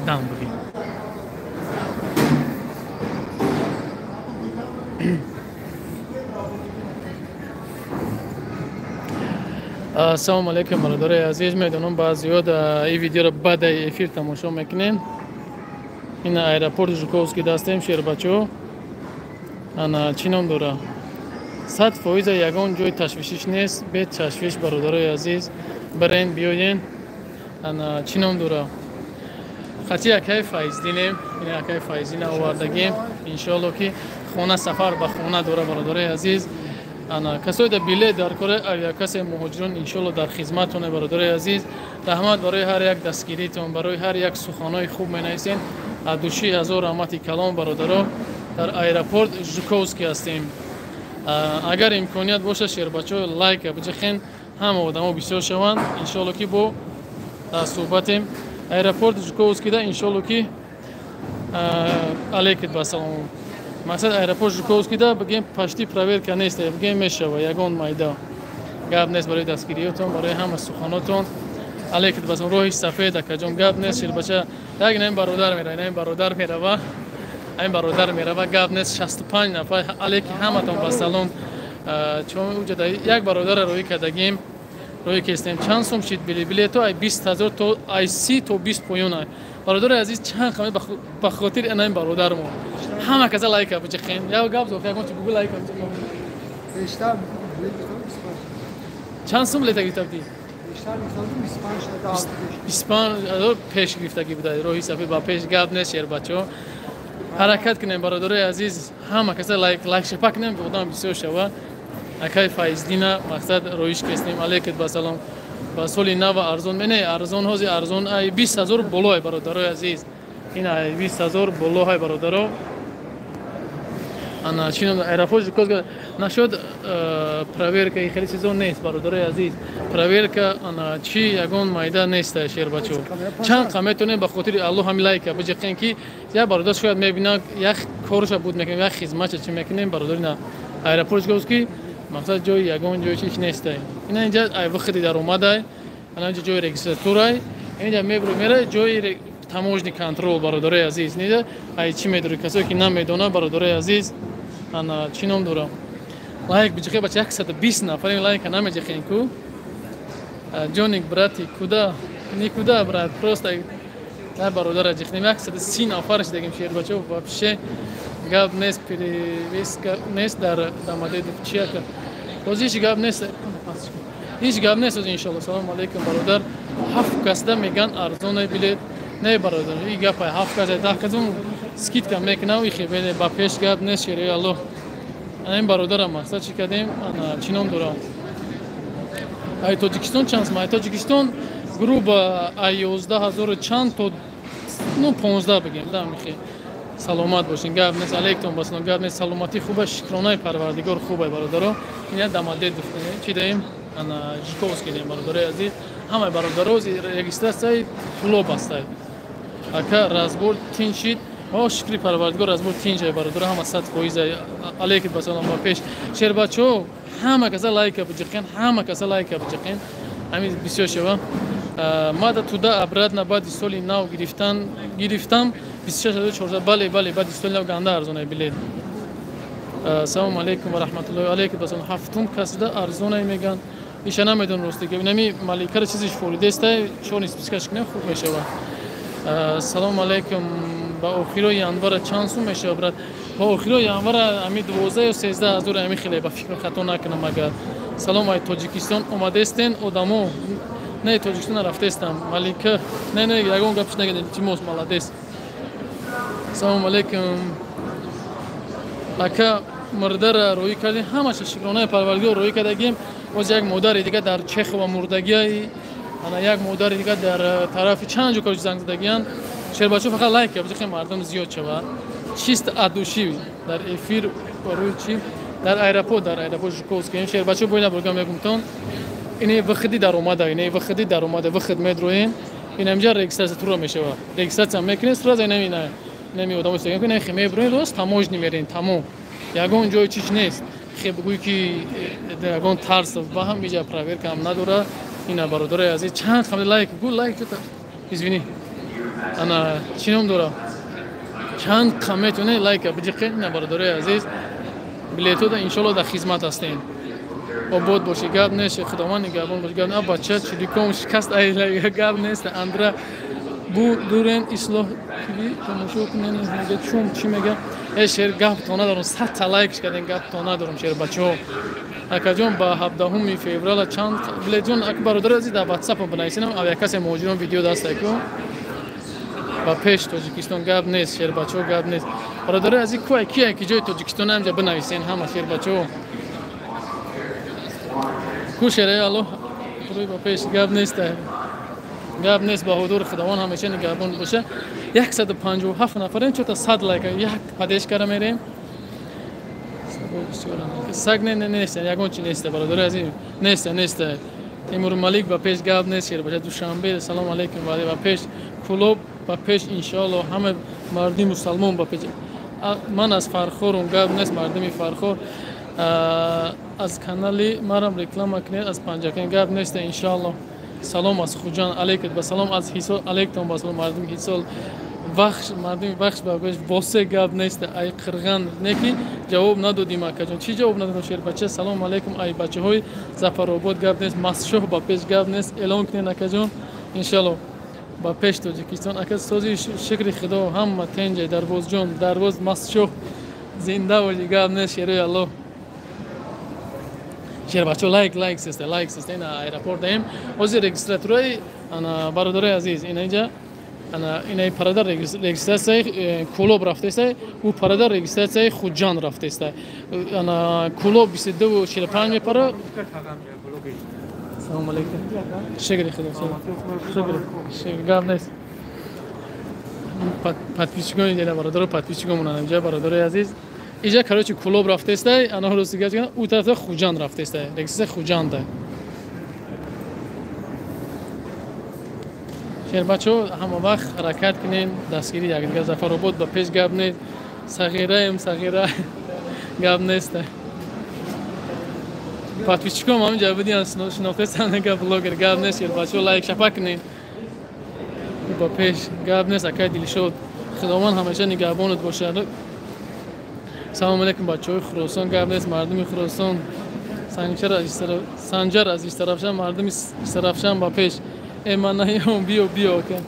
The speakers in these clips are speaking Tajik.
дам бигӣ. ассалому алайкум бародари азиз, медонам баъзиҳо ин видеоро баъди эфир тамошо мекунем. ин аэропорти Жуковский дастем Шербачо. ана чӣ ном дора? 100% ягон ҷои ташвишиш нест. Бе ташвиш бародари азиз, барен биёен. ана чӣ ном дора? хати якай файздинем, ин якай файздина овардагем. иншоалло ки хона сафар ба хона дора бародари азиз. ана касои да билет дар кори авиакаси муҳоҷирон иншоалло дар хизматоне бародари азиз. раҳмат барои ҳар як дастгиритон, барои ҳар як суханои хуб менависен. адуши ҳазор раҳмати калом бародаро. дар аэропорт Жуковский ҳастем. агар имконият боша Шербачо лайка биҷахен, ҳама одамо бисёр шаванд. иншоалло ки бо суҳбатем аэропорт Жуковский да иншоалло ки алейкум басалом. мақсад аэропорт Жуковский да бигем пашти проверка нест, бигем мешава ягон майда. гап нест барои дастгириётон, барои ҳама суханотон. алейкум басалом. роҳи сафед акаҷон гап нест. Шербача як нем бародар мерава, нем бародар мерава. айн бародар мерава, гап нест. 65 нафар алейкум ҳаматон басалом. чон уҷада як бародара роҳӣ кардагим. роҳӣ кестем чанд сум шид билето ай 20000 то ай 30 то 20 поён ай. бародари азиз чанд қамед ба хотир ин бародармо. ҳама каса лайка биҷахен. як гап зохи ягон чи бугу лайка биҷахен. Beşten чанд сум лета гирифтагӣ? 25 пеш гирифтагӣ буда. роҳи сафед ба пеш гап нест. Шербачо ҳаракат кунем бародари азиз. ҳама каса лайк шапак кунем ки одам бисёр шава. акай файздина мақсад роиш кестем. алейкум басалом. ба соли нава арзон мене арзон ҳози арзон ай 20000 боло ай бародари азиз. ин ай 20000 боло ай бародаро. ана чӣ ном аэропорт Жуковский нашуд проверка хеле чизон нест бародари азиз. проверка ана чӣ ягон майда нест. Шербачо чанд қаметоне ба хотири аллоҳ ҳами лайка биҷақен ки як бародар шояд мебина як корша буд мекунем, як хизматша чӣ мекунем бародари на аэропорт Жуковский мақсад ҷои ягон ҷои чиш нестай. ина инҷа ай вақти даромадай, ана инҷа ҷои регистратурай, инҷа мебро мера ҷои таможни контрол бародари азиз. неда ай чӣ медори касое ки намедона бародари азиз. ана чӣ ном дора? лайк биҷахе бача 120 нафари лайка намеҷахен ку. ҷоник брати куда никуда брат просто ай бародара ҷихнем 130 нафар шидагим. Шербачо вообще гап нест, перевеска нест дар дамаде чияка. ҳозир гап нест. ҳеҷ гап нест иншоалло. салому алейкум бародар. 7 касда меган арзонаи билет. не бародар и гап ай 7 касда 10 касда скидка мекунам. и хебеле ба пеш гап нест. шери алло ин бародара мақсад чӣ кардем? ана чӣ ном дора? ай тоҷикистон чанд сум? ай тоҷикистон грубо ай 11000 чанд то 15 бигем да михе. саломат бошин. гап нест. алейкум басалом. гап нест. саломати хуба шукронаи парвардигор хубай бародаро. ин дамаде дуфтане чӣ даем? ана Жуковский дем бародари азиз. ҳамаи бародаро регистратсияи хулоб астай. ака разбор тинчид. шукри парвардигор разбор тинҷай бародаро ҳама 100%. алейкум басалом ба пеш. Шербачо ҳама каса лайка биҷахен, ҳама каса лайка биҷахен. ҳамин бисёр шава. мада туда обратно баъди соли нав гирифтам 26400. бале баъди соли нав ганда арзонай билет. салому алейкум ва раҳматуллоҳи алейкум басалом. ҳафтум касда арзонай меган. иша намедон ростига. нами маликара чизиш форидестай чон спискаш кунем хуб мешава. салому алейкум. ба охирои январа чанд сум мешава брат? ба охирои январа ами 12 ё 13000 ами хеле ба фикр хато накунам. агар салом ай тоҷикистон омадестен одамо не тоҷикистон рафтестам малика не ягон гапш нагадем тимос маладес. салому алейкум. ака мурдара роҳӣ кардем. ҳамаша шукронаи парвардигор роҳӣ кардагим. боз як модари дига дар чехова мурдагиаи ана як модари дига дар тарафи чанд ҷо корчи занг задагиян. Шербачо фақат лайк кард биҷахен мардум зиёд шавад. чист адуши дар эфир барои чӣ дар аэропорт Жуковский. Шербачо боина бургам мегумтон ин вақти даромада, ин вақти даромада вақт медроен. ин амҷа регистратура мешава. регистратсия мекунед сразу неми одам истегем ин хе меброен рост таможни мерин тамо. ягон ҷои чиш нест. хе бигӯй ки ягон тарс ба ҳам иҷа проверка ҳам надора. ина бародари азиз чанд хам лайк гу лайк извини. انا چینم دارم چند کامتونه لایک بجید نه برادرای عزیز بلیتو دا انشالله در خدمت هستیم آباد باشه گاب نیست خداوند نگهبان باشه گاب نه بچه چلیکم شکست ای گاب نیست اندرا بو دورن اصلاح کی تماشا کنین میگه چی میگه شهر گاب تونا دارم 100 لایک کردن گاب تونا دارم شهر بچه‌ها اکجون با 17 فوریه چند بلیتون برادر عزیز در واتساپ بنویسین او یک کس موجودون ویدیو دست کو با پیش تاجیکستان گاب نیست شهر بچه‌ها گاب نیست برادر عزیز کوی کی جای تاجیکستان هم بنویسین همه شهر بچه‌ها کوشره الله روی با پیش گاب نیست گاب نیست با حضور خداوند همیشه نگهبان باشه 157 نفرین چون تا 100 لایک یک پادش کرده میریم سگ نیست یگان چی نیست برادر عزیز نیست تیمور مالک با پیش گاب نیست شیر باشه دوشنبه سلام علیکم و پیش کلوب با پیش انشالله همه مردم مسلمان با پیش من از فرخورم گاب نیست مردمی فرخور از کانالی مرام رکلام کنید از پنجاکن گاب نیست انشالله سلام از خوجان علیکم با سلام از حسول علیکم با سلام مردم حسول بخش مردم بخش با گوش واسه گاب نیست ای قرغن نکی جواب ندادیم اکجون چی جواب ندادم شیر بچه سلام علیکم ای بچه های زفرآباد گاب نیست مسشوه با پیش گاب نیست اعلان کنین اکجون انشالله با پیش تاجیکستان اکد سازی شکر خدا هم تنج درواز جون درواز مسشوه زنده و گاب نیست شیر الله شیر بچه لایک سیستم این ایرپورت دایم از رجیستراتوری انا برادر عزیز اینجا انا اینای پرادر رجیستراسی کلوب رفته است و پرادر رجیستراسی خوجان رفته است انا کلوب 22 و 45 میپره سلام علیکم شکر خدا شکر گاب نیست پاتپیچگان دیگه برادر پاتپیچگان اینجا برادر عزیز اینجا کاروچ کلوب رفته است انا روز دیگه او طرف خوجان رفته است رجیستر خوجان ده شهر بچه‌ها همه وقت حرکت کنین دستگیری یک دیگه زفرآباد با پیش گاب نیست صغیره گاب نیست پاتپیچکام همینجا بدین شناخته سنگا بلاگر گاب نیست شهر بچه‌ها لایک شپا کنین با پیش گاب نیست اکای دل شد خداوند همیشه نگهبانت باشه سلام علیکم بچه‌های خراسان گاب نیست مردم خراسان سنجر از طرفشان مردم طرفشان با پیش ایمانیام بیو کن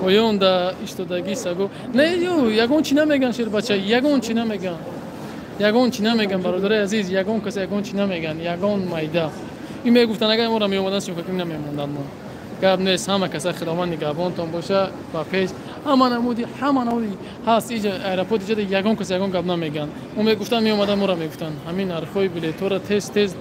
پایان دا اشتادگی سگو نه یگون چی نمیگن شیر بچه یگون چی نمیگن برادر عزیز یگون کسی یگون چی نمیگن یگون مایدا این میگفتن اگر ما را میومدن شو که نمیموندن ما گاب نیست همه کسی خداوند نگهبانتون باشه با پیش همه نمودی هست اینجا ایرپورت اینجا یگون کسی یگون گاب نمیگن اون میگفتن میومدن ما را میگفتن همین حرفای بلیتو را تیز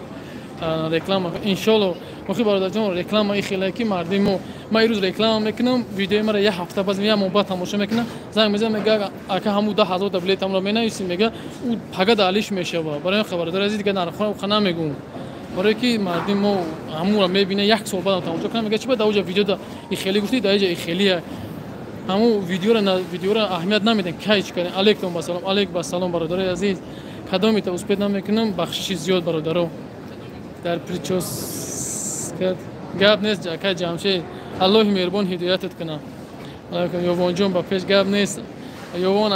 رکلام انشالله مخی برادر جان رکلام ای خیلی کی مردم ما ایروز رکلام میکنم ویدیو مرا یه هفته بعد میام با تماشا میکنم زنگ میزنم میگه اگه همون 10000 بلیت هم را مینویسیم میگه او پگه دالیش میشه برای خبردار عزیز دیگه نرخ خنا میگم برای کی مردم ما همون را میبینه یک سال بعد تماشا کنم میگه چه بعد اوجا ویدیو دا ای خیلی گفتی دایجا ای خیلی همون ویدیو را اهمیت نمیدن کیچ کنه علیکم با سلام برادر عزیز کدامی تا اسپید نمیکنم بخشش زیاد برادرو در پریچوس کرد گاب نیست جاکای جامشه الله مهربان هدایتت کنه یوان جون با پیش گاب نیست یوان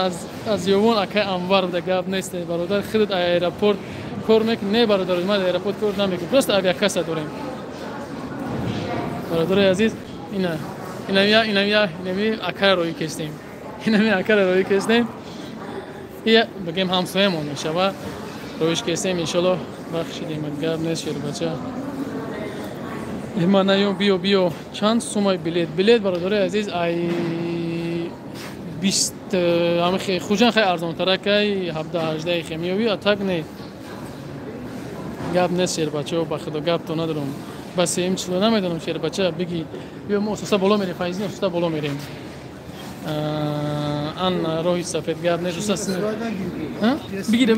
از یوان اکای انوار ده گاب نیست برادر خودت ایرپورت کار میکنی نه برادر ما در ایرپورت کار نمیکنی پس اویا کاسا داریم برادر عزیز اینمی اکای روی کشتیم یه بگیم همسایه‌مون میشه و رویش کشتیم انشالله بخشیدیم گاب نیست شیر بچه ایمانیام بیو چند سومای بلیت برادر عزیز ای 20 همه خیلی خوجان خیلی ارزان تره که 17-18 خمیوی اتاق نه گاب نیست شیر بچه با خدا گاب تو ندارم بس این چلو نمیدونم شیر بچه بگی بیا ما اساسا بالا میریم فایزی اساسا بالا میریم آن روی سفید گاب نیست اساسا بگیر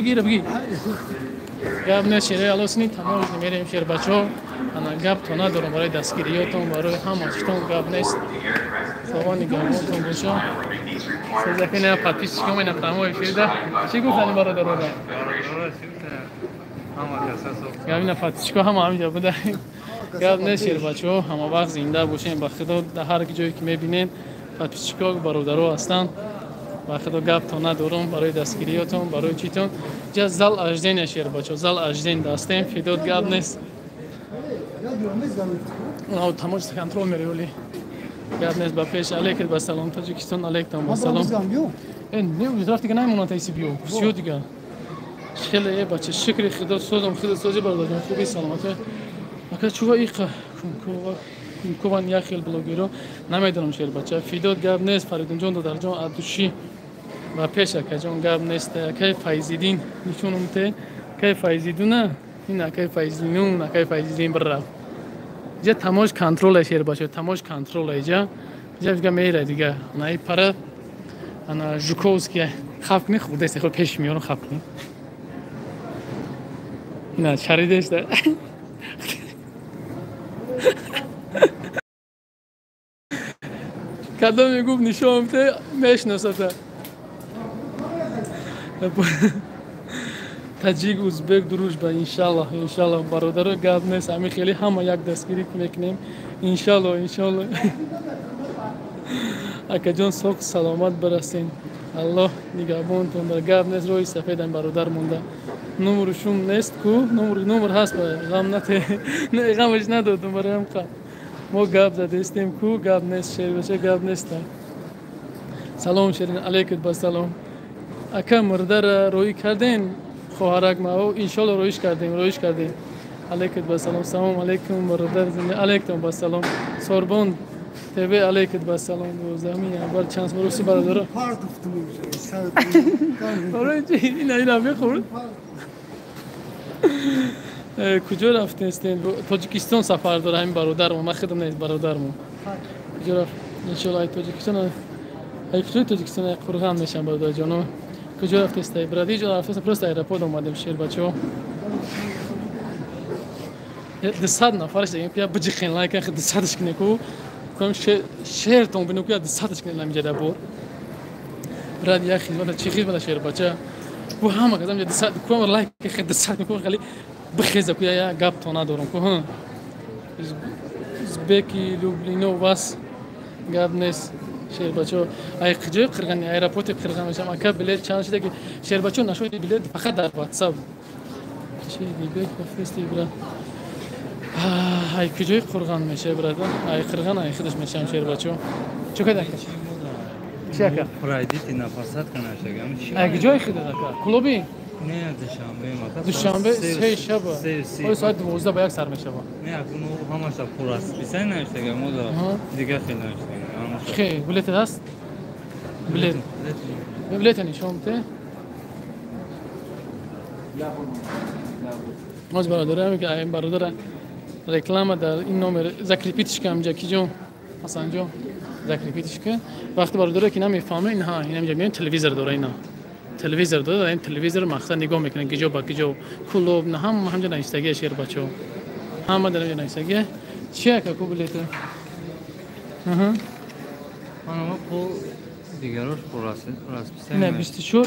گاب نیست شیره الاسنی تمام میریم شیر بچه انا گاب تو ندارم برای دستگیریاتون برای همه‌چیتون گاب نیست سوانی گابتون باشه سوزه نه پاتیش کمی نفهمه شده چی گفتن برادر رو گاب نه پاتیش کو همینجا بوده گاب نیست شیر بچه همه وقت زنده باشین با خدا در هر جایی که میبینین подписчикҳо бародаро ҳастанд. вақто гап то надорам барои дастгириётон, барои читон. ҷа зал ажден шербачо, зал ажден дастем, фидод гап нест. Ав тамош контрол мериоли. Гап нест ба пеш алейкум ба салом Тоҷикистон алейкум ба салом. Не рафтига наймонад айси биё. Всё дига. خیلی بچه شکری خدا سازم خدا سازی برداشتم خوبی سلامته. اگر چوبا ایقا کوبان یا خیلی بلوگیرو نمیدونم شیر بچه فیداد گاب نیست فریدون جان در جان ادوشی و پیش که جان گاب نیست کی فایزیدین نشونم ته کی فایزیدونه این کی فایزیدون کی فایزیدین برا جا تماش کنترل شیر بچه تماش کنترل ایجا جا دیگه میره دیگه نای پره انا ژوکوسکی خاف می خود است خود پیش میارم خاف می نه شریدش ده کدام میگفت نشام ته میشناسه تاجیک ازبک دروش با انشالله برادر گاب نیست همین خیلی همه یک دستگیری میکنیم انشالله اکا جان سوق سلامت برسین الله نگهبانتون در گاب نیست روی سفید برادر مونده نمرشون نیست کو نمر هست غم نته نه غمش ندادم برایم که ما گاب زده استیم کو گاب نیست شیر بچه گاب نیست سلام شیرین علیکم با سلام اکا مرده را روی کردین خواهرک ما او انشالله رویش کردیم علیکم با سلام علیکم برادر زنده علیکم با سلام سوربون تبع علیکم با سلام زمین اول چانس بروسی برادر اینا بخور کجا رفتین تاجیکستان سفر داره همین برادرم من خودم نیست برادرم کجا رفت انشالله تاجیکستان تاجیکستان قرغان میشم برادر جانم کجا رفتید برادری جان رفتید پروست ایرپورت اومدیم شیر بچه‌ها 200 نفرش دیگه بیا بجی خیلی لایک خد 200ش کنه کو کنم شهر تون بینو که 200ش کنه نمیجه بور براد یا خدمت چی خدمت شیر بچه بو همه کدام 200 کوم لایک خد 200 کو خالی بخیزه کو یا گپ تو ندارم کو ها ازبکی لوبلینو واس گپ نیست شیر بچه ای کجای قرغانی ایرپورت قرغان میشم اکا بلیت چند شده که شیر بچه نشود بلیت فقط در واتساپ چی دیگه گفتی برا ای کجای قرغان میشه برادر ای قرغان ای خودش میشم شیر بچه چه کده چی اکا فرایدی نفرست کنه شگم ای کجای خود اکا کلوبی نه دوشنبه دوشنبه سه شب او ساعت 12 با یک سر میشه با نه اکنون همه شب پر است بیشتر نمیشه مودا دیگه خیلی نمیشه خیلی بلیت هست بلیت نشون ته از برادرم که این برادر رکلام در این نام ذکر پیتش که امجا کی جون حسن جون ذکر پیتش که وقتی برادر که نمیفهمه اینها این امجا میگن تلویزیون داره اینا تلویزیون داره این تلویزیون مقصد نگاه میکنن که جو با کی جو کلوب نه همجا نایستگی شیر بچو همه در نایستگی چیه که بلیت خانم پول دیگراش پر است نه 24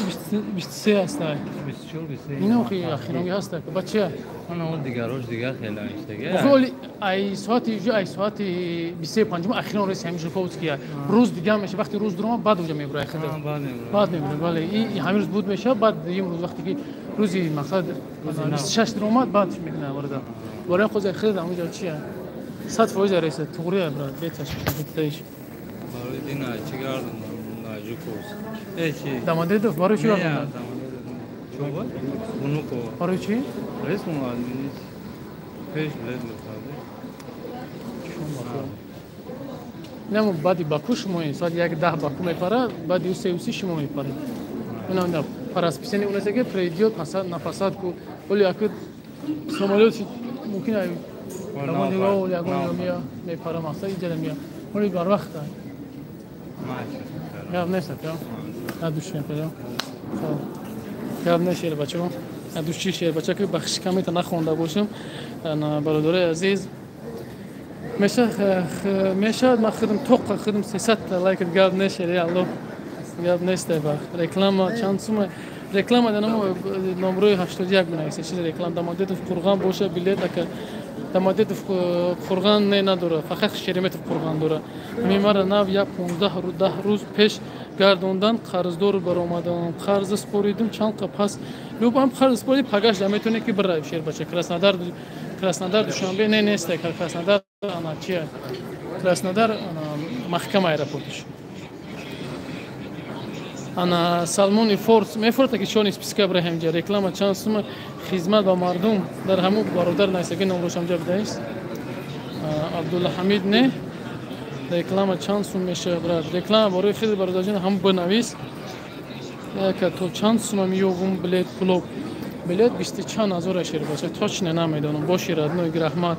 23 هست 24 اینا اخیرا هست که بچه خانم دیگراش دیگر خیلی نایستگی ولی ای ساعت 25 اخیرا رئیس همیشه کوچ کیا روز دیگه میشه وقتی روز درام بعد اونجا میبره خدا بعد میبره ولی این همین روز بود میشه بعد این روز وقتی که روزی مقصد 26 درام بعدش میکنه وارد خود خرید اونجا چیه 100% رئیس توریه برات بیتش بیتش برای دینا چیکاردم ناجوکوس چی داماده دو برای چی کردن چوبا اونو کو برای چی رئیس مهندس پیش بلد لطفا نمو بعدی باکوش موی ساعت یک 10 باکو میپره بعد یو سه شما میپره اونا نه پراسپیسنی اون است که پریدیو پاساد نفاساد کو ولی اکد سومالیوت ممکن است اون دیگه ولی اون میا میپره مقصد اینجا میا ولی بر وقت ماشاءالله یا نشه تا ادوشین پیدا یا نشه بچه‌ها ادوشی شیر بچه که بخش کمی تا نخونده باشم برادر عزیز میشه ما خودم 300 لایک گاب نشه یا الله گاب نشته با رکلام چند سوم رکلام دادم نمره 81 بنویسه چیز رکلام دادم قرغان باشه بلیت که дамадед қурған не надора, фақат Шереметов қурған дора. Мемара нав я 15 рӯз пеш гардондан қарздор баромадам. Қарз споридим чанд қапас. Любам қарз спорид пагаш наметоне ки бирав Шербача. Краснодар Душанбе не несте, Краснодар ана чия. Краснодар маҳкама аэропортиш. Ана Салмони Форс мефорта ки чони списка Ибраҳимҷа реклама чанд сума хизмат ба мардум дар ҳамун бародар найсаги номрошамҷа бидаист. Абдуллаҳамид не реклама чанд сум мешавад брат. Реклама барои хизмат бародарҷон ҳам бинавис. Яка то чанд сума меёвум билет пулоб. Билет 20 чанд ҳазора Шербача. Точно намедонам. Боши радной раҳмат.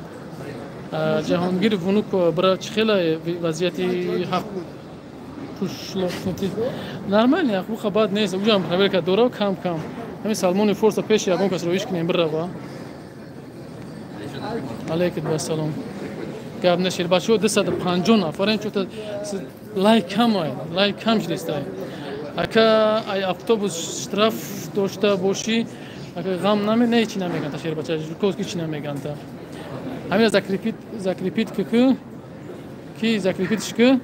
Ҷаҳонгир Вунук брат чихела вазъияти ҳақ нормально ах буха бад нест уҷам проверка дора кам ҳамин Салмони Форса пеши ягон кас роиш кинем бирава алейкум ассалом гап нешир бачаҳо 250 нафарен чута лайк кам шидистай ака ай автобус штраф дошта боши ака ғам наме не чи намеганта Шербача жуковски чи намеганта ҳамин закрепит ки закрепитш ки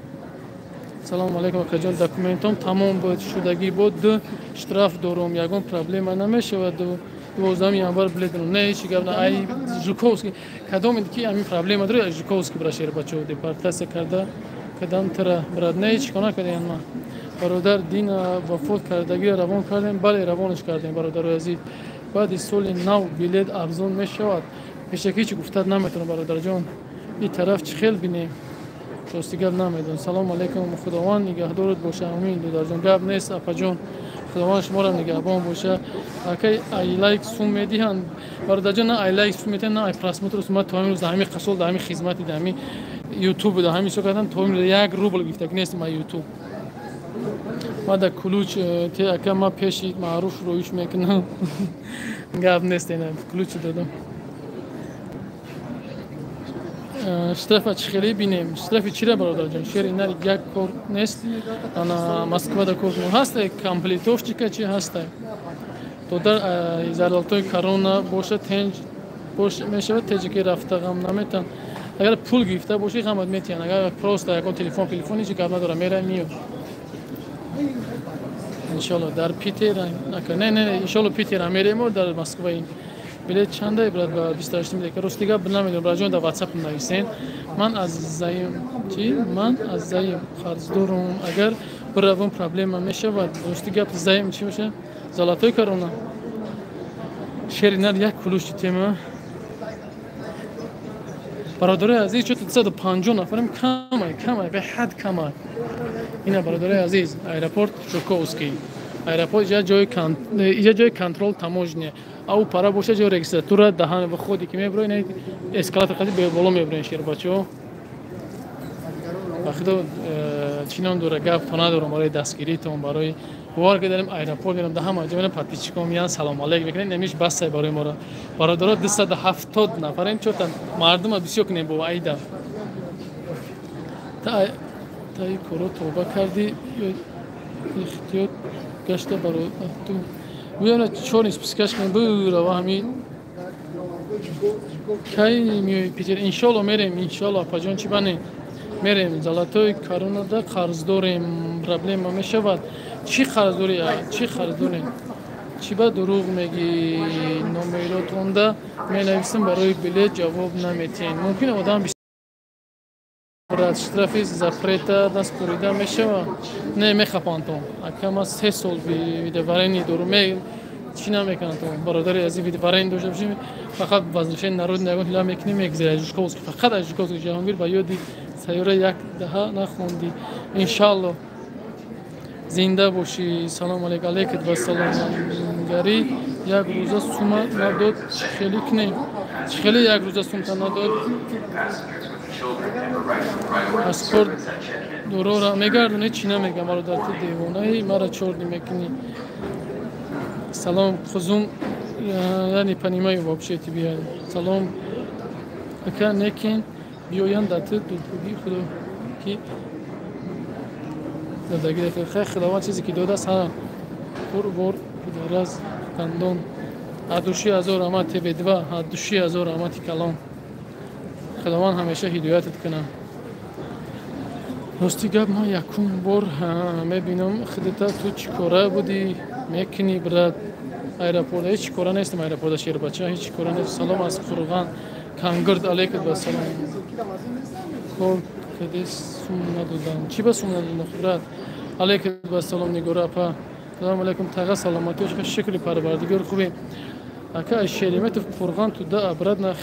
салом алейкум акаҷон документом тамом буд шудагӣ буд штраф дорум ягон проблема намешавад 12 январ билетам не ҳеҷ гап ай Жуковский кадом ки ҳамин проблема дорад Жуковский бра Шербачаҳо депортация карда кадам тара брат не ҳеҷ кона кардем ма бародар дина вафот кардагиро равон кардем бале равонаш кардем бародарои азиз баъди соли нав билет арзон мешавад пешакӣ чӣ гуфтад наметавонам бародарҷон ин тараф чӣ хел бинем рости гап намедонам. Салом алейкум худованд нигаҳдорат боша амин додарҷон гап нест апаҷон худованд шуморо нигаҳбон боша акай ай лайк сум медиҳанд бародарҷон на ай лайк сум медиҳанд на ай просмотр сум то ҳамин рӯз дар ҳамин қасол дар ҳамин хизмати дар ҳамин ютуб дар ҳамин сокатан то ҳамин 1 рубл гирифтагӣ нест ма ютуб ма дар кулуч те ака ма пеши маъруф роиш мекунам гап нест ина кулучи додам штрафа чӣ хеле бинем штрафи чира бародарҷон шер инар як кор нест ана Москвада кор ҳаста комплектовщика чи ҳаста то дар изолятои корона боша тенҷ бош мешавад теҷи ки рафта ғам наметан агар пул гирифта боши ғамат метиҳан агар просто ягон телефони чи гап надора мера миёд иншалло дар Питер не иншалло Питер мерем дар Москва билет чанда брат ба 28 миллион рости гап намедонам браҷон дар WhatsApp нависен ман аз заим қарздорум агар биравам проблема мешавад рости гап заим чӣ меша золотои корона шеринар як кулуши тема бародарои азиз чӯ 250 нафарем камай беҳад камай ина бародарои азиз аэропорт Жуковский аэропорт ҷои контрол таможня ау пара боша ҷои регистратура даҳан ва ходи ки меброи эскалатор қади боло меброин Шербачаҳо вақто чинон дора гап то надорам барои дастгиритон барои бовар кардем аэропорт мерам да ҳама ҷо мерам подписчикон миян салом алейк мекунем немиш басай барои мора бародаро 270 нафарем чотан мардума бисёр кунем бо айда таи коро тоба карди ихтиёт гашта барои ту бuyana чорни спискаш кунем бирава ҳамин кай миёи Питер иншалло мерем иншалло апаҷон чӣ бане мерем золотои коронада қарздорем проблема мешавад чӣ қарздорем чӣ ба дурӯғ мегӣ номеротонда менависам барои билет ҷавоб наметиҳем мумкин одам штрафи запрета даст бурида мешавад не мехапантон акама 3 сол видеоварени дорум чӣ намекунатон бародари азиз видеоварени дошта бошем фақат возвращение народа ягон ҳила мекунем мегзира Жуковский фақат аз Жуковский ҷаҳонгир ба ёди сайёра як даҳа нахонди иншалло зинда бошӣ салом алейкум ва саломгари як рӯза сума надод чӣ хеле кунем чӣ хеле як рӯза сумта надод паспорт дорора мегардоне чӣ намегам бародар ту девонаи мара чорни мекунӣ салом хузум я не понимаю вообще тебя салом ака некин биёянд дар ту дулхуди худо ки дадагӣ хай худованд чизе ки додааст ҳа бор пидараз дандон 20000 амат TV2 20000 амати калон خداوند همیشه هدایتت کنه. راستی گپ ما یکم بار میبینم خودت تو چیکاره بودی میکنی برات ایرپورت هیچ کاره نیستم ایرپورت شیر بچه هیچ کاره نیست. سلام از قرغان کانگرد علیکم و سلام. خب کدی سوم ندادم چی به سوم ندادم خبرت علیکم و سلام نگورا پا سلام علیکم تاغا سلامتیش شکلی پروردگار خوبی اکا شریمت قرغان تو ده ابرد نخ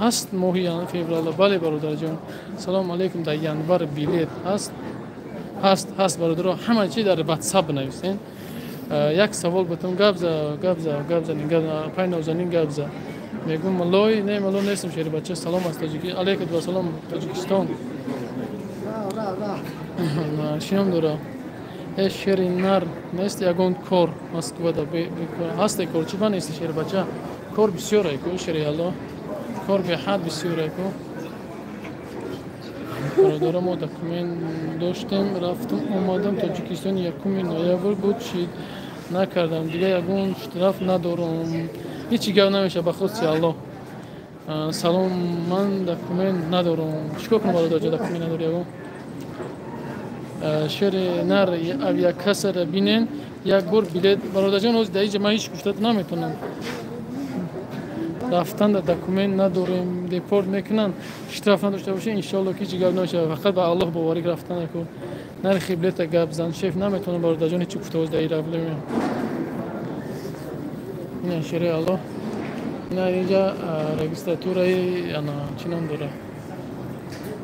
هست ماهی فوریه بله برادر جان سلام علیکم در ینور بلیت هست برادر همه چی در واتساپ نویسین. یک سوال بتون گابزا نگاب پایین نوزنین گابزا میگم ملوی نه ملو نیستم شهر بچه سلام از تاجیکی علیکم و سلام تاجیکستان شیم داره شهر نر نیست یگون کور مسکو دا هست کور چی با نیست شهر بچه کور بسیاره کو شهر یالا کور به حد بسیاره کو برادر ما دکمن داشتم رفتم اومدم تاجیکستان یکم نوامبر بود چی نکردم دیگه یگون اشتراف ندارم هیچی گاو نمیشه به خود الله سلام من دکمنت ندارم چیکار کنم برادر جان دکمنت نداری یگون شهر نر یک کس را بینن یک بار بلیط برادر جان از دیگه من هیچ گفتت نمیتونم رفتن دکمنت نداریم دیپورت میکنن اشتراف نداشته باشه ان شاء الله هیچ گاو نمیشه فقط به الله باوری رفتن کن نرخ بلیط گاب زن شیف نمیتونم برادر جان هیچ گفته از دیگه رفتم این شهر الله نه اینجا رجیستراتوری انا چنان داره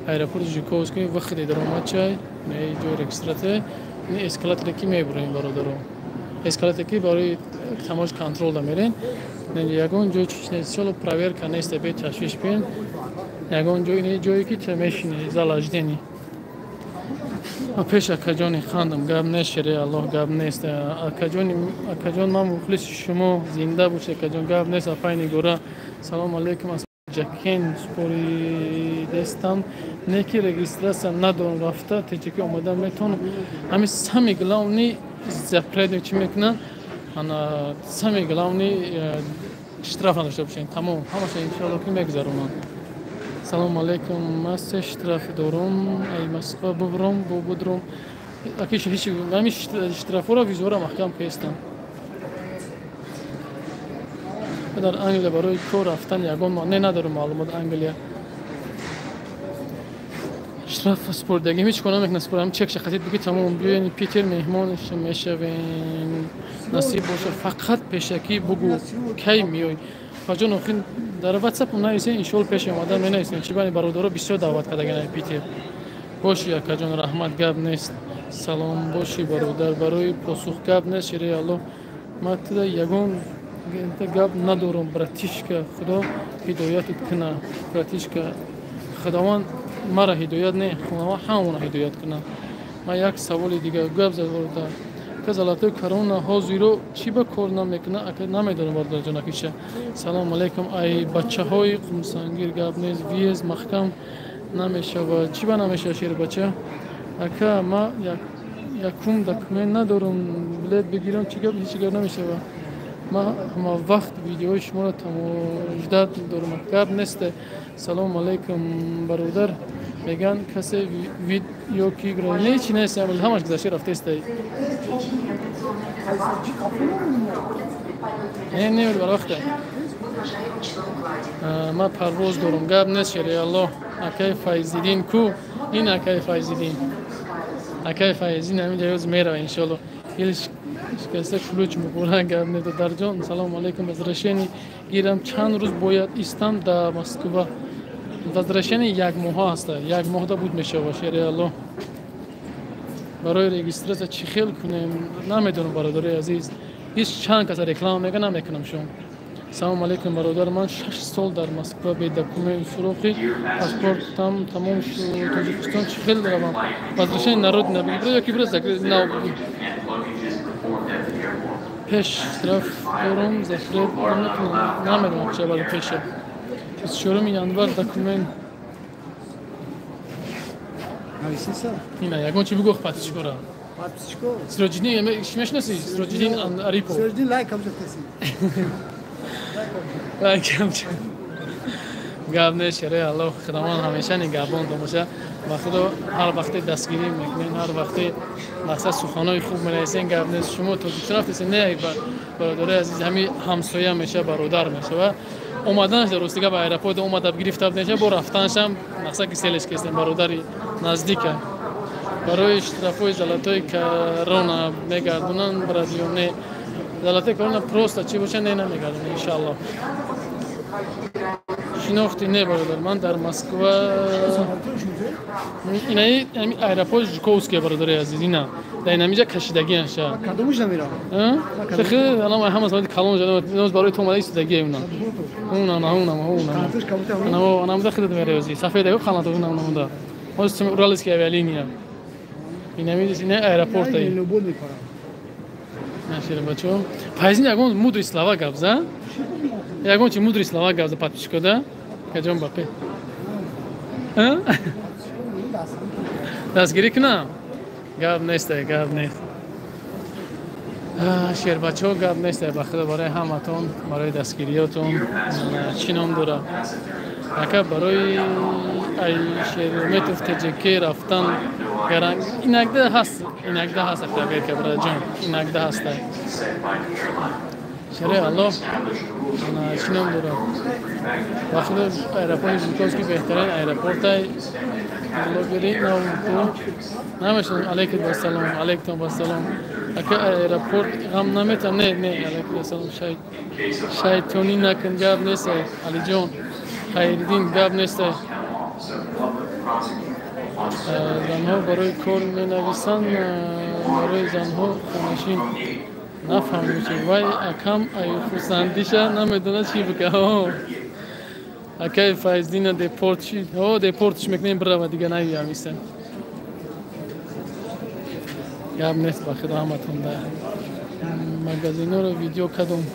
ایرپورت ژوکووسکی وقتی در اومد چای نه جو رجیستراته این اسکالاتر کی میبریم برادر اسکالاتر برای تماش کنترل میرین نه یگون جو چیزی پرویر کنه است به تشویش بین یگون جو اینه جایی که تمشینی زلاجدنی پیش اکجانی خواندم گاب نشری الله گاب نیست اکجان من مخلص شما زنده باشه اکجان گاب نیست پایین گورا سلام علیکم از جکین سپوری دستم نکی رجیستراسیون ندارم رفته تیجکی اومدم میتونم همین سمی گلاونی زپرد چی میکنن انا سمی گلاونی اشتراف نداشته باشین تمام همش ان شاء الله که میگذرونم. سلام علیکم من اشتراف دارم ای مسکو ببرم بودرم اکیش هیچ همیش اشتراف را ویزورا محکم پیستم در انگلیس برای کار رفتن یگان ما ندارم معلومات انگلیس اشتراف اسپورت دیگه هیچ کنم یک نسپورم چک شخصیت بگی تمام بیاین پیتر مهمانش میشوین نصیب باشه فقط پیشکی بگو کی میای فجان آخرین در واتساپ هم نایسته این شغل پیش اومدن می نایسته چی بانی برادرها بسیار دعوت کرده گناه پیتر باشی اکا جان رحمت گب نیست سلام باشی برادر برای پاسخ گب نیست شیره الله من تدا یگون گب ندارم براتیش که خدا هدایتت کنه براتیش که خداوند مرا هدایت نه خداوند همون هدایت کنه. من یک سوال دیگه گب زد برادر که زلاتای کرونا حاضرو چی به کار نمیکنه اکر نمیدونم برادر جان اکیشه سلام علیکم ای بچه های قمسانگیر گب نیز ویز محکم نمیشه و چی به نمیشه شیر بچه اکا ما یکم دکمنت ندارم بلیط بگیرم چی گب هیچ گب نمیشه و ما همه وقت ویدیوی شما را تماشا دارم گب نیست. سلام علیکم برادر میگن کسی ویدیو کی گرای نه چی نیست اما همش گذشته رفته است نه برای وقته ما پرواز دارم گب نیست شریع الله اکای فایزیدین کو این اکای فایزین همین جایز میره انشالله یلش کسی کلوچ میکنه گب نیست در جان سلام علیکم بزرشینی گیرم چند روز باید ایستم در مسکو وزرشن یک ماه است یک ماه دا بود میشه و شیره الله برای رجیستراسیون چی خیل کنیم نمیدونم برادر عزیز هیچ چند کس رکلام میگه نمیکنم شما. سلام علیکم برادر من 6 سال در مسکو به دکمنت سوراخی پاسپورتم تمام شد تاجیکستان چی خیل دارم وزرشن نرود نبیگیره یکی برای ذکر نو پیش طرف دارم ذکر نمیدونم چه ولی پیشه شروع ینور دکمنت اینا یکون چی بگو پاتیش کورا سروجینی میشناسی سروجین اریپو سروجین لایک هم کسی لایک هم گپ نیست شرای الله خداوند همیشه نگهبان باشه و خدا هر وقت دستگیری میکنین هر وقت مقصد سخنای خوب می‌نویسین گپ نیست شما تو شناختید نه برادر عزیز همین همسایه میشه برادر میشه و اومدنش در روستگاه به ایرپورت اومد گرفته نشه با رفتنش هم مقصد که سیلش کردن برادری نزدیکه برای اشترافای زلاتای کرونا میگردونن برادیونه زلاتای کرونا پروستا چی باشه نه نمیگردونن ان شاء الله شناختی نه برادر من در مسکو اینا ایرپورت ژوکوفسکی برادر عزیز اینا در اینجا کشیدگی انشا کدومش نمیرم خیلی الان ما همه سوال کلام جدید نوز برای تو اومده ایستادگی اونا انا مدخل دمیریوزی سفید او خانه اونا مونده هست اورالسکی اولینیا اینا میدونی نه ایرپورت ای نوبود میکنم نشیر بچو پایزین یگون مودری سلاوا گابزا یگون چی مودری سلاوا گابزا پاتیشکو ده کجام باپه دستگیری کنم گاب نیسته گاب نیست شیر بچه ها گاب نیسته بخدا برای همتون برای دستگیریاتون چی نام داره اکا برای ای شیر میتوف تجکی رفتن گرنگ اینکده هست اختیار که برای جان اینکده هست شیر الله چی نام داره بخدا ایرپورت ژوکوفسکی بهترین ایرپورت های لوگری نمیشون علیکم با سلام اگه ایرپورت غم نمیتم نه علیکم سلام شایتونی نکن گاب نیست علی جان خیردین گاب نیست زنها برای کار می نویسن برای زنها خونشین نفهمیم چی وای اکم خورسندیشه نمیدونه چی بگه اکای فایزدین دیپورت چی دیپورتش میکنیم برای دیگه نمیام میسن گاب نیست با خدا همتون ده مگزینو رو ویدیو کدوم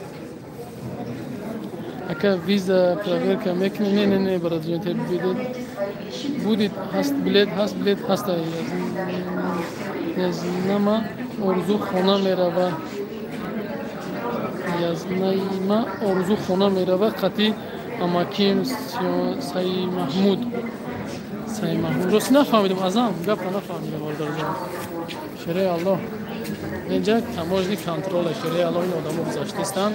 اکا ویزا پراویر که میکنیم نه برای جون تر بودید هست بلد هست یزنما ارزو خونه میروه یزنما ارزو خونه میروه قطعی اماکیم سعی محمود روست نفهمیدم ازم گپ نفهمیدم برادر جان شرای الله اینجا تماشی کنترل شرای الله این آدمو گذاشتن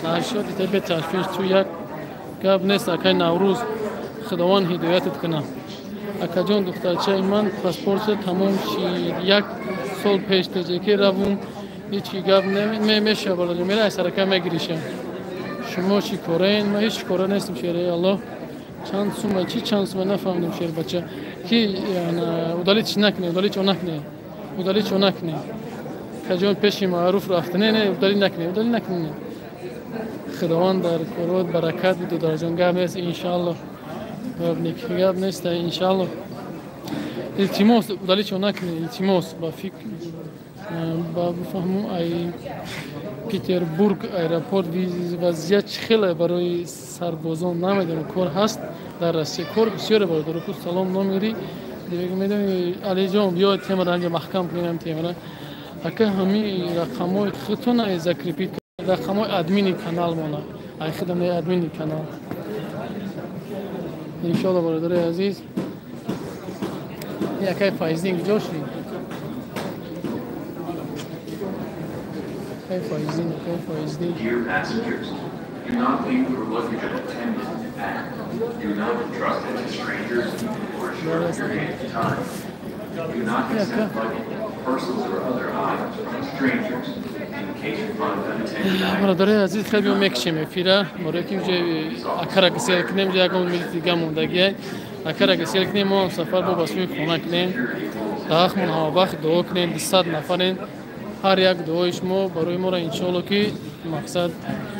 نشد دیگه به تشویش تو یک گپ نیست اکای نوروز خداوند هدایتت کنه اکا جان دخترچه من پاسپورت تمام شد یک سال پیش تجکی روم هیچی گپ نمیشه برادر میره از سرکه میگریشم شما چی کارین ما هیچ کار نیستم شرای الله چند سومه نفهمیدم شیر بچه کی ودالی چی نکنه ودالی چو نکنه کجان پیشی معروف رفته نه ودالی نکنه خداوند در کارات برکت بده در جان گپ نیست انشالله گپ نیست انشالله التماس ودالی چو نکنه التماس با فکر با بفهمم ای پیتربورگ ایرپورت وضعیت خیلی برای سربازان نمیدونم کار هست در روسیه کار بسیار برای درو سلام نمیری دیگه میدونی علی جان بیا تیم رنج محکم کنیم تیم را اگه همین رقمای خودتون از ذکر رقمای ادمین کانال مونه ای خدمت ادمین کانال ان شاء الله برادر عزیز یکی فایزینگ جوشی Dear passengers, do not leave your luggage unattended and do not entrust it to strangers or short periods of time. Do not accept luggage, parcels, or other items from strangers in case you find unattended برادر عزیز خیلی میکشیم فیرا برای که اکر اگه کنیم جا کم میل دیگه موندگیه اکر اگه کنیم ما سفر با بسیار خونه کنیم داخل من ها وقت دو کنیم 200 نفرین هر یک دویش ما برای ما را انشالله که مقصد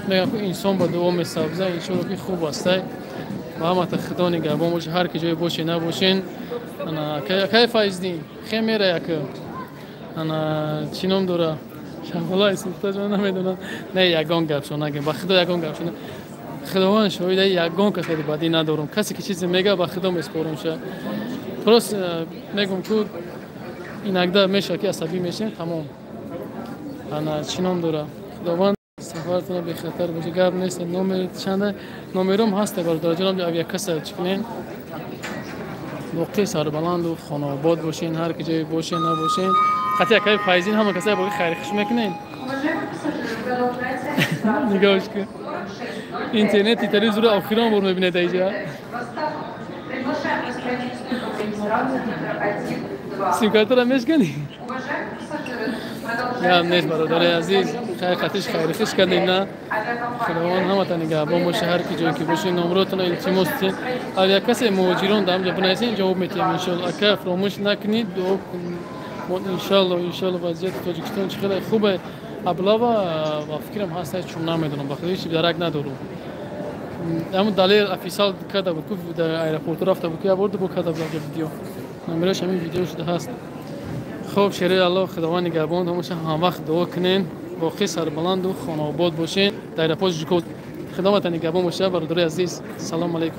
میگم که انسان با دو میسابزه انشالله که خوب است و همه خدا نگهبان باشه هر کی جای باشه نباشین انا کی فایزدین خیلی میره یک انا چینم دوره والله اسم جان نمیدونم نه یگان گپ شو نگم با خدا یگان گپ شو خداوند شاهد یگان که خیلی بدی ندارم کسی که چیزی میگه با خدا میسپارم شه درست میگم که این اگه میشه که عصبی میشه تمام انا چینم دوره خداوند سفرتون به خطر باشه. گپ نیست. نمر چنده؟ نمرم هست برادر جناب. اویا کسر چکنین موقع سربلند و خانواد باشین، هر کجای باشین نباشین. قطعا که فایزین هم کسایی باقی خیلی خوش میکنین. نگاهش کن. اینترنتی تلویزیون آخرام برو میبینه اینجا. سیم کارت را میشکنی؟ یا نیست برادر عزیز. خیلی خطیش خیلی خوش کردیم نه. خداوند همه تا نگهبان باشه هر کی جایی که باشین. نمراتون التماس کنید. اگر کسی مهاجران دام جا بنویسین جواب میدیم ان شاء الله. اگر فراموش نکنید دعا کنید. ان شاء الله وضعیت تاجیکستان خیلی خوبه. ابلا و فکرم هست چون نمیدونم بخاطر هیچ درک ندارم. اما دلیل افیسال کرده بود که در ایرپورت رفته بود که آورد بود کرده بود ویدیو. نمی‌رش همین ویدیو شده هست. خب شریع الله خداوند نگهبان همشه هم وقت دعا کنین باقی سربلند و خانه آباد باشین. در پاس خداوند نگهبان باشه برادر عزیز. سلام علیکم.